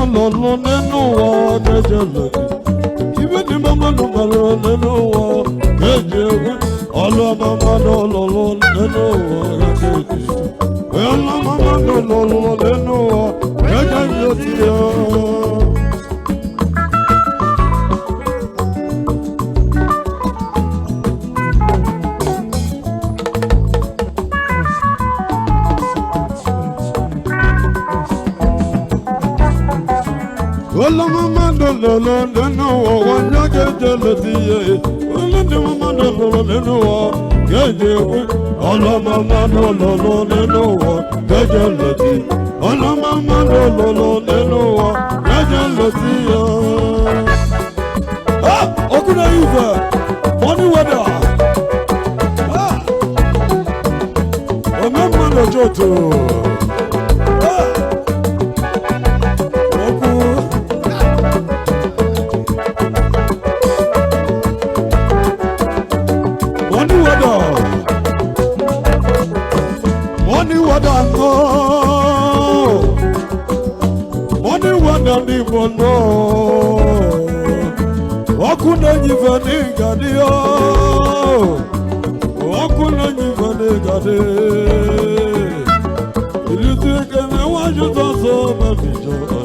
no no no even the mama no no all mama no no well mama no Ola mama no one get jealousy. Ola mama no get jealousy. Ola mama no get jealousy. Ola mama no get jealousy. Ah, okuna yuza. Money weather. Ah, o mama no joto. Money what I know. Money what I even know. What could I even get? What could I even get? You think I want you to so much joy?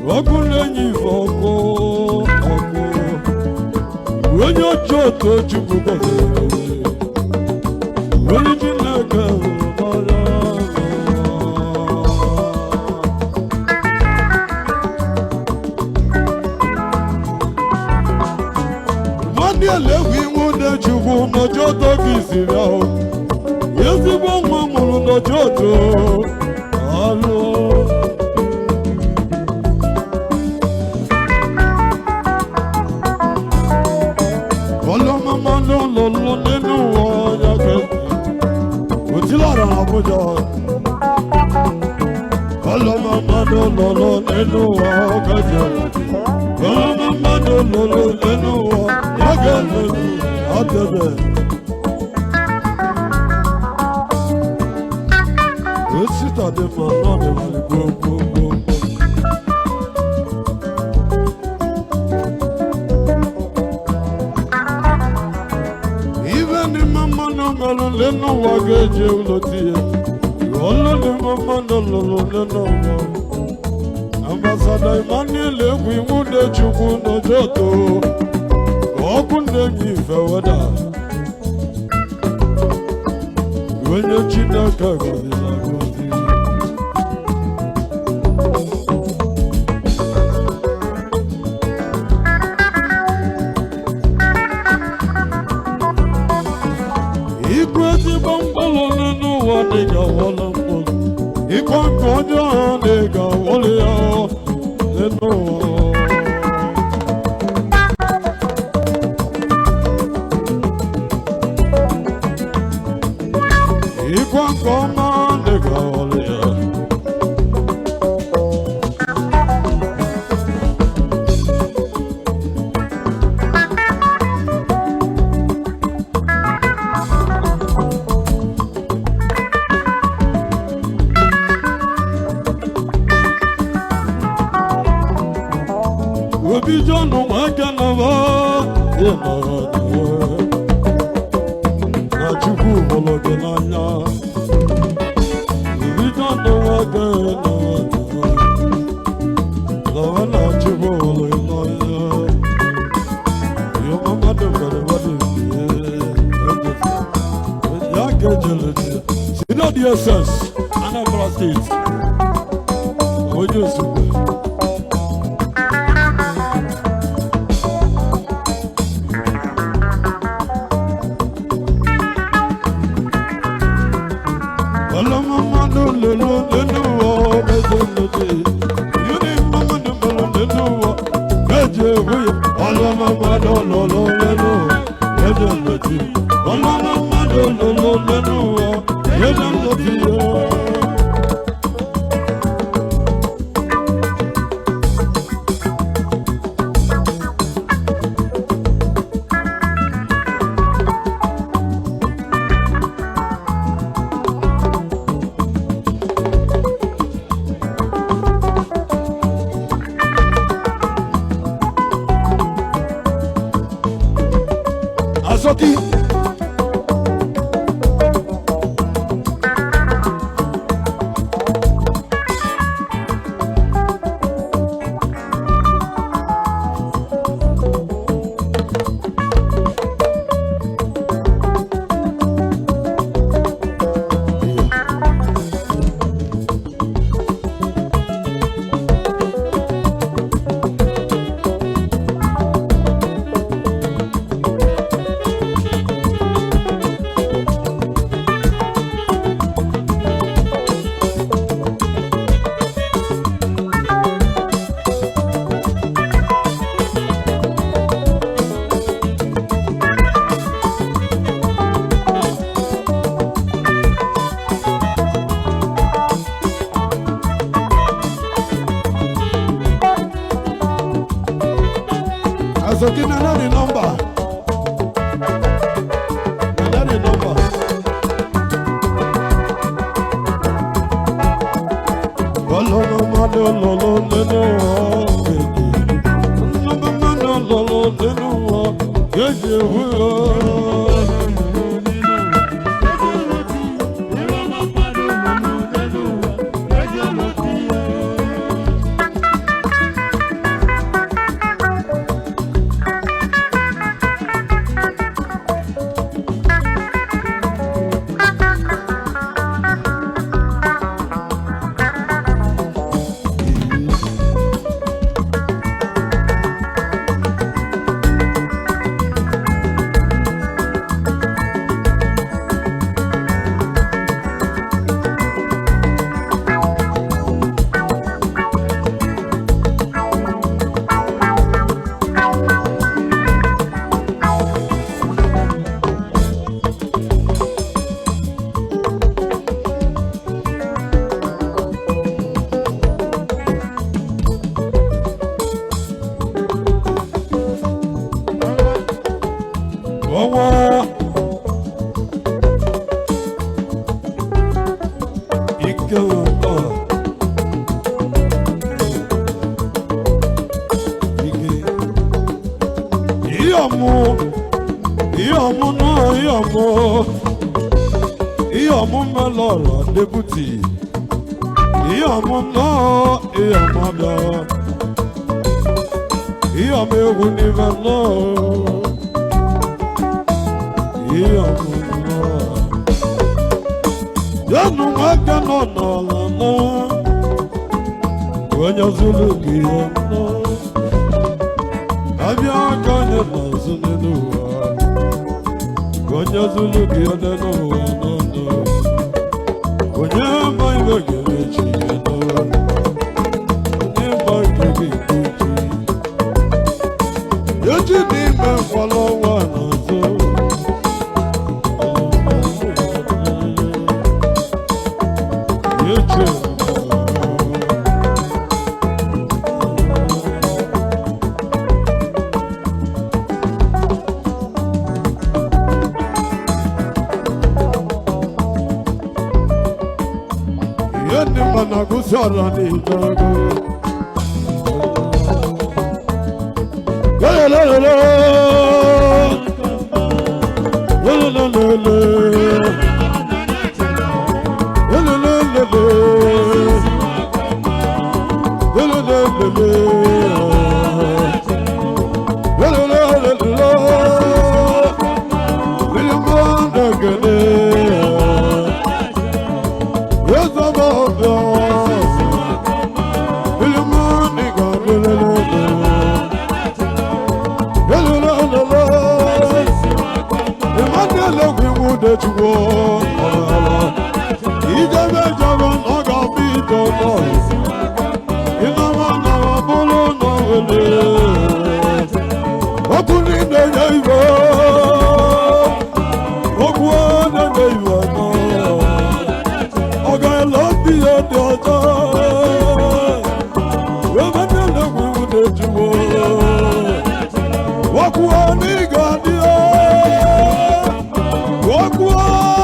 What could I even go? When you're to go. We want the Chubu no Joto Kisira. Yes, the one no Joto. Hello. Follow Mama no Utilara Abuja. Follow Mama no Mama no even the mama no Ambassador Emmanuel, we would let you go no Joto. Couldn't give a water when your china cover he brought the bungalow and no one they got all of them. He can't go down, they got all the no. Come on, the girl, we'll be John, no, I can never, not you, Bologna. DSS, Anambra State. Paul Nsugbe. Ozokina na the number. Na the number. Lolo mano lolo nenu Lolo mano lolo nenu Yeje huo Iyamu melora deputy. Iyamu no, iyamu da. Iyamu univelo. Iyamu no. Yanu waka no no. Wanya zulu kiyamu. Abia kanya na zulu. Gonya zulu kiyoda no no no. Gonya mai bagere chiyano. Gonya bagere kuchi. Yoji ni me follow one so. Yoji. Nagusara ni dago. La la la la. La la la la la. La la la la la. La la la la la. La la la la la. William Bondagane. Yes, I'm up. That you want, he never jump on a beat or noise. You know, I'm not a bullet, no, open in the neighbor, open the neighbor, okay, love the other. Women don't know that you want. Walk one, nigga, walk one,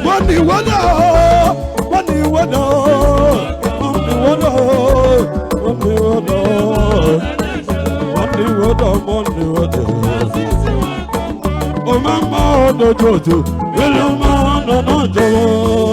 Money, oh, mama, no,